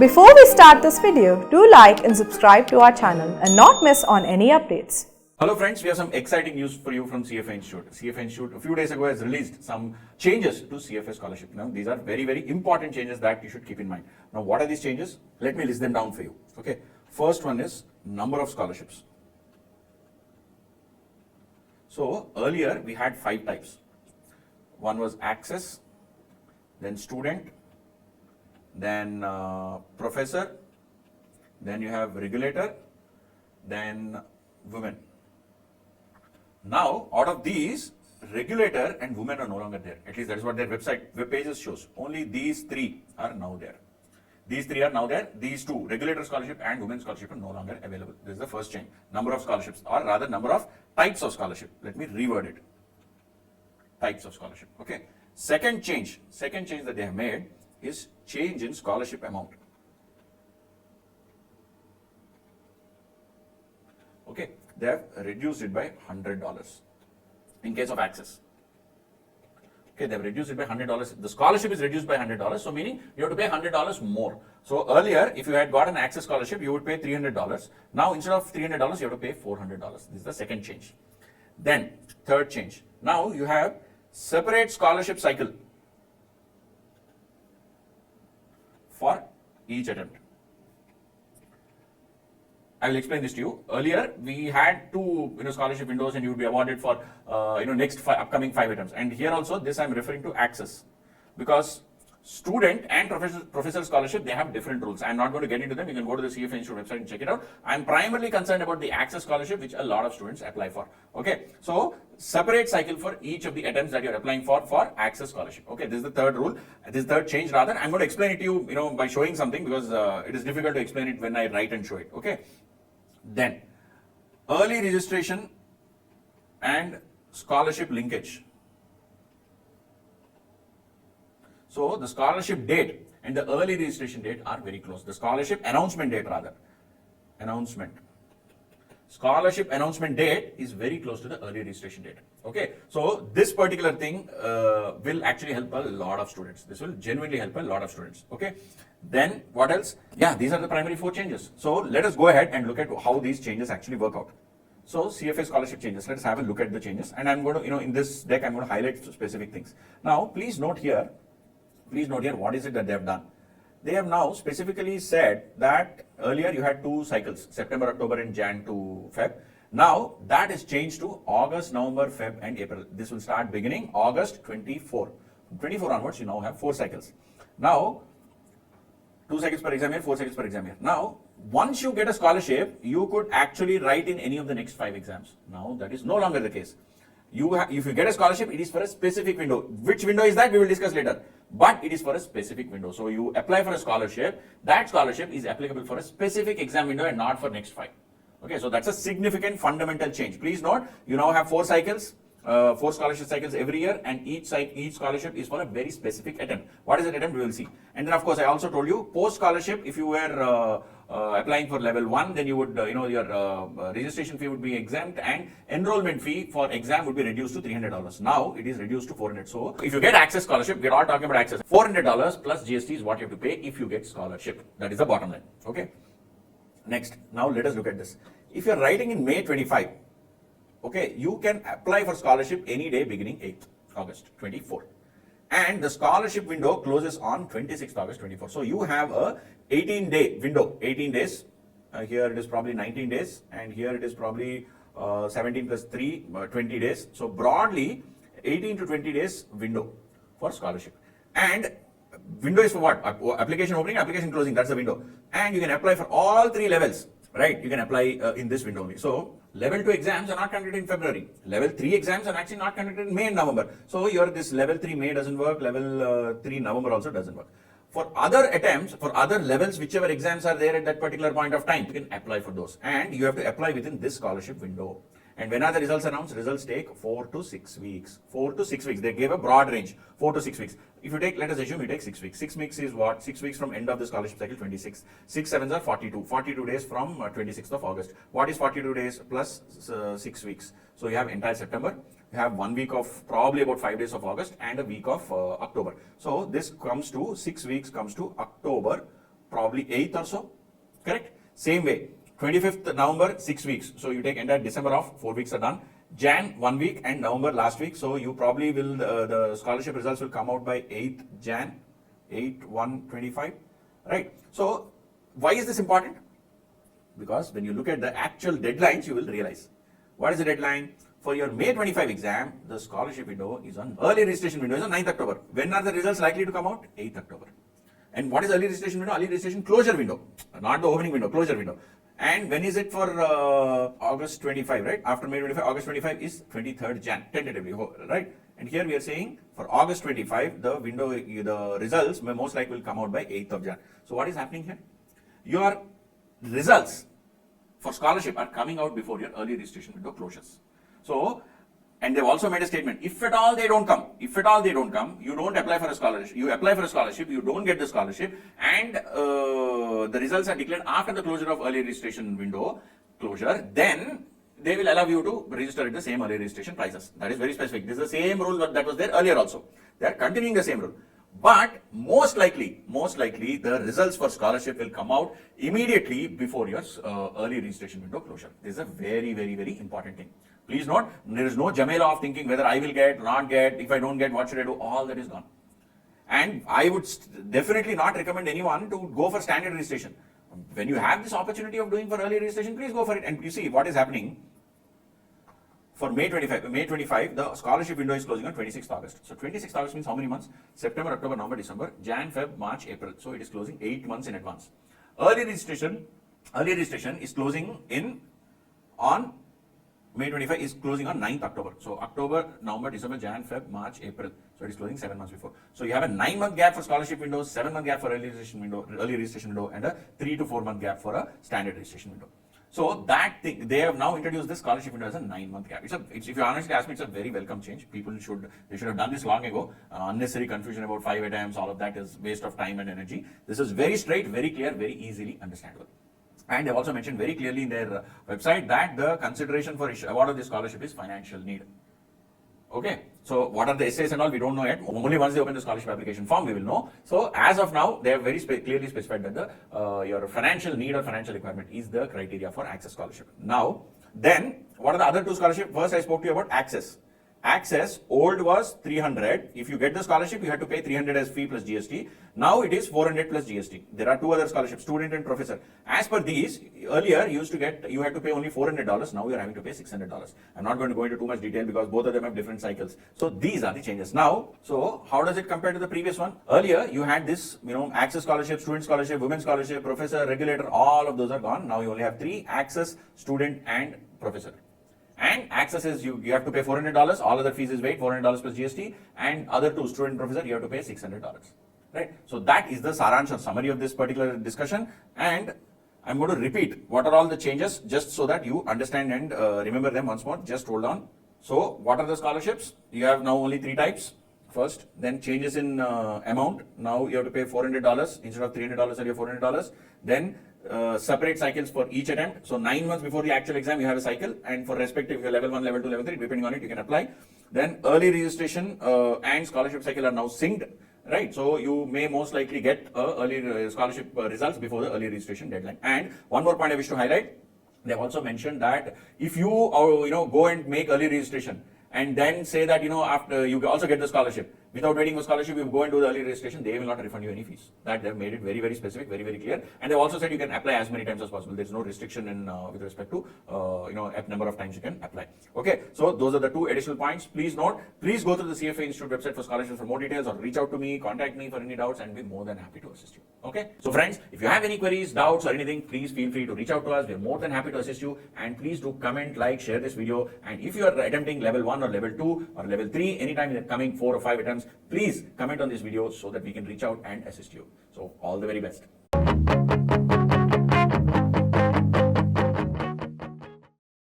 Before we start this video, do like and subscribe to our channel and not miss on any updates. Hello friends, we have some exciting news for you from CFA Institute. CFA Institute a few days ago has released some changes to CFA Scholarship. Now these are very important changes that you should keep in mind. Now what are these changes? Let me list them down for you. Okay. First one is number of scholarships. So earlier we had 5 types. One was access, then student, then professor, then you have regulator, then women. Now, out of these, regulator and women are no longer there. At least that is what their web pages shows. Only these 3 are now there. These 3 are now there. These 2, regulator scholarship and women's scholarship, are no longer available. This is the first change. Number of scholarships, or rather number of types of scholarship. Let me reword it. Types of scholarship. Okay. Second change that they have made is change in scholarship amount. Okay. They have reduced it by $100 in case of access. Okay, they have reduced it by $100. The scholarship is reduced by $100, so meaning you have to pay $100 more. So earlier, if you had got an access scholarship, you would pay $300. Now instead of $300, you have to pay $400. This is the second change. Then third change. Now you have separate scholarship cycle for each attempt. I will explain this to you. Earlier, we had 2 scholarship windows and you would be awarded for next upcoming 5 attempts. And here also, this I am referring to access, because student and professor scholarship, they have different rules. I am not going to get into them. You can go to the CFA Institute website and check it out. I am primarily concerned about the access scholarship, which a lot of students apply for. Okay, so separate cycle for each of the attempts that you are applying for access scholarship. Okay, this is the third rule. This is the third change rather. I am going to explain it to you, by showing something, because it is difficult to explain it when I write and show it. Okay. Then, early registration and scholarship linkage. So, the scholarship date and the early registration date are very close. The scholarship announcement date rather. Scholarship announcement date is very close to the early registration date. Okay. So, this particular thing will actually help a lot of students. This will genuinely help a lot of students. Okay. Then what else? Yeah, these are the primary 4 changes. So let us go ahead and look at how these changes actually work out. So CFA scholarship changes. Let us have a look at the changes. And I'm going to, in this deck, I'm going to highlight specific things. Now, please note here, what is it that they have done? They have now specifically said that earlier you had 2 cycles, September, October, and Jan to Feb. Now that is changed to August, November, Feb, and April. This will start beginning August 24. From 24 onwards, you now have 4 cycles. Now, 2 cycles per exam year, 4 cycles per exam year. Now, once you get a scholarship, you could actually write in any of the next 5 exams. Now, that is no longer the case. If you get a scholarship, it is for a specific window. Which window is that? We will discuss later. But it is for a specific window. So, you apply for a scholarship. That scholarship is applicable for a specific exam window and not for next 5. Okay, so that's a significant fundamental change. Please note, you now have 4 cycles. 4 scholarship cycles every year, and each scholarship is for a very specific attempt. What is that attempt? We will see. And then of course I also told you, post scholarship, if you were applying for level 1, then you would your registration fee would be exempt, and enrollment fee for exam would be reduced to $300. Now it is reduced to $400. So if you get access scholarship, we are all talking about access. $400 plus GST is what you have to pay if you get scholarship. That is the bottom line. Okay. Next, now let us look at this. If you are writing in May 25, okay, you can apply for scholarship any day beginning 8th August 24. And the scholarship window closes on 26th August 24. So you have a 18-day window, 18 days. Here it is probably 19 days, and here it is probably 17 plus 3, 20 days. So broadly, 18 to 20 days window for scholarship. And window is for what? Application opening, application closing, that's the window. And you can apply for all 3 levels, right? You can apply in this window only. So level 2 exams are not conducted in February. Level 3 exams are actually not conducted in May and November. So this level 3 May doesn't work, level 3 November also doesn't work. For other attempts, for other levels, whichever exams are there at that particular point of time, you can apply for those. And you have to apply within this scholarship window. And when are the results announced? Results take 4 to 6 weeks. 4 to 6 weeks. They gave a broad range. 4 to 6 weeks. If you take, let us assume you take 6 weeks. 6 weeks is what? 6 weeks from end of the scholarship cycle, 26. 6 7s are 42. 42 days from 26th of August. What is 42 days plus 6 weeks? So you have entire September. You have 1 week of probably about 5 days of August and a week of October. So this comes to 6 weeks comes to October probably 8th or so, correct? Same way, 25th November, 6 weeks. So you take entire December off, 4 weeks are done. Jan, 1 week, and November last week. So you probably will, the scholarship results will come out by 8th Jan, 8/1/25, right? So why is this important? Because when you look at the actual deadlines, you will realize. What is the deadline? For your May 25 exam, the scholarship window is on, early registration window is on 9th October. When are the results likely to come out? 8th October. And what is early registration window? Early registration closure window, not the opening window, closure window. And when is it for August 25, right? After May 25, August 25 is 23rd Jan, tentatively, right? And here we are saying for August 25, the window, the results may most likely will come out by 8th of Jan. So what is happening here? Your results for scholarship are coming out before your early registration window closures. So, and they've also made a statement, if at all they don't come, you don't apply for a scholarship, you apply for a scholarship, you don't get the scholarship, and the results are declared after the closure of early registration window closure, then they will allow you to register at the same early registration prices. That is very specific. This is the same rule that was there earlier also. They are continuing the same rule. But most likely, the results for scholarship will come out immediately before your early registration window closure. This is a very, very, very important thing. Please note, there is no jamela of thinking whether I will get, not get, if I don't get, what should I do? All that is gone. And I would definitely not recommend anyone to go for standard registration. When you have this opportunity of doing for early registration, please go for it. And you see what is happening. For May 25, the scholarship window is closing on 26th August. So 26th August means how many months? September, October, November, December, Jan, Feb, March, April. So it is closing 8 months in advance. Early registration is closing on May 25 is closing on 9th October. So October, November, December, Jan, Feb, March, April. So it is closing 7 months before. So you have a 9-month gap for scholarship window, 7-month gap for early registration window, and a 3 to 4 month gap for a standard registration window. So that thing, they have now introduced this scholarship window as a 9-month gap. If you honestly ask me, it's a very welcome change. They should have done this long ago. Unnecessary confusion about 5 attempts, all of that is waste of time and energy. This is very straight, very clear, very easily understandable. And they've also mentioned very clearly in their website that the consideration for award of this scholarship is financial need. Okay, so what are the essays and all, we don't know yet. Only once they open the scholarship application form, we will know. So as of now, they have very clearly specified that your financial need or financial requirement is the criteria for access scholarship. Now, then, what are the other two scholarships? First, I spoke to you about access. Access, old was 300. If you get the scholarship, you have to pay 300 as fee plus GST. Now it is 400 plus GST. There are two other scholarships, student and professor. As per these, earlier you had to pay only $400. Now you are having to pay $600. I'm not going to go into too much detail because both of them have different cycles. So these are the changes. Now, so how does it compare to the previous one? Earlier you had this, access scholarship, student scholarship, women's scholarship, professor, regulator, all of those are gone. Now you only have 3: access, student, and professor. And access is you have to pay $400, all other fees is waived, $400 plus GST, and other two, student, professor, you have to pay $600, right? So that is the saransh or summary of this particular discussion, and I'm going to repeat what are all the changes just so that you understand and remember them once more. Just hold on. So what are the scholarships? You have now only 3 types. First, then changes in amount. Now you have to pay $400 instead of $300 earlier, $400. Then separate cycles for each attempt. So 9 months before the actual exam, you have a cycle, and for respective your level 1, level 2, level 3, depending on it, you can apply. Then early registration and scholarship cycle are now synced, right? So you may most likely get early scholarship results before the early registration deadline. And one more point I wish to highlight: they have also mentioned that if you go and make early registration and then say that after you also get the scholarship, without waiting for scholarship, you go and do the early registration, they will not refund you any fees. That they've made it very, very specific, very, very clear. And they've also said you can apply as many times as possible. There's no restriction in with respect to number of times you can apply. Okay, so those are the 2 additional points. Please note, please go to the CFA Institute website for scholarships for more details, or reach out to me, contact me for any doubts, and we'll be more than happy to assist you. Okay, so friends, if you have any queries, doubts, or anything, please feel free to reach out to us. We're more than happy to assist you. And please do comment, like, share this video. And if you are attempting level 1 or level 2 or level 3 anytime in the coming 4 or 5 attempts, please comment on this video so that we can reach out and assist you. So all the very best.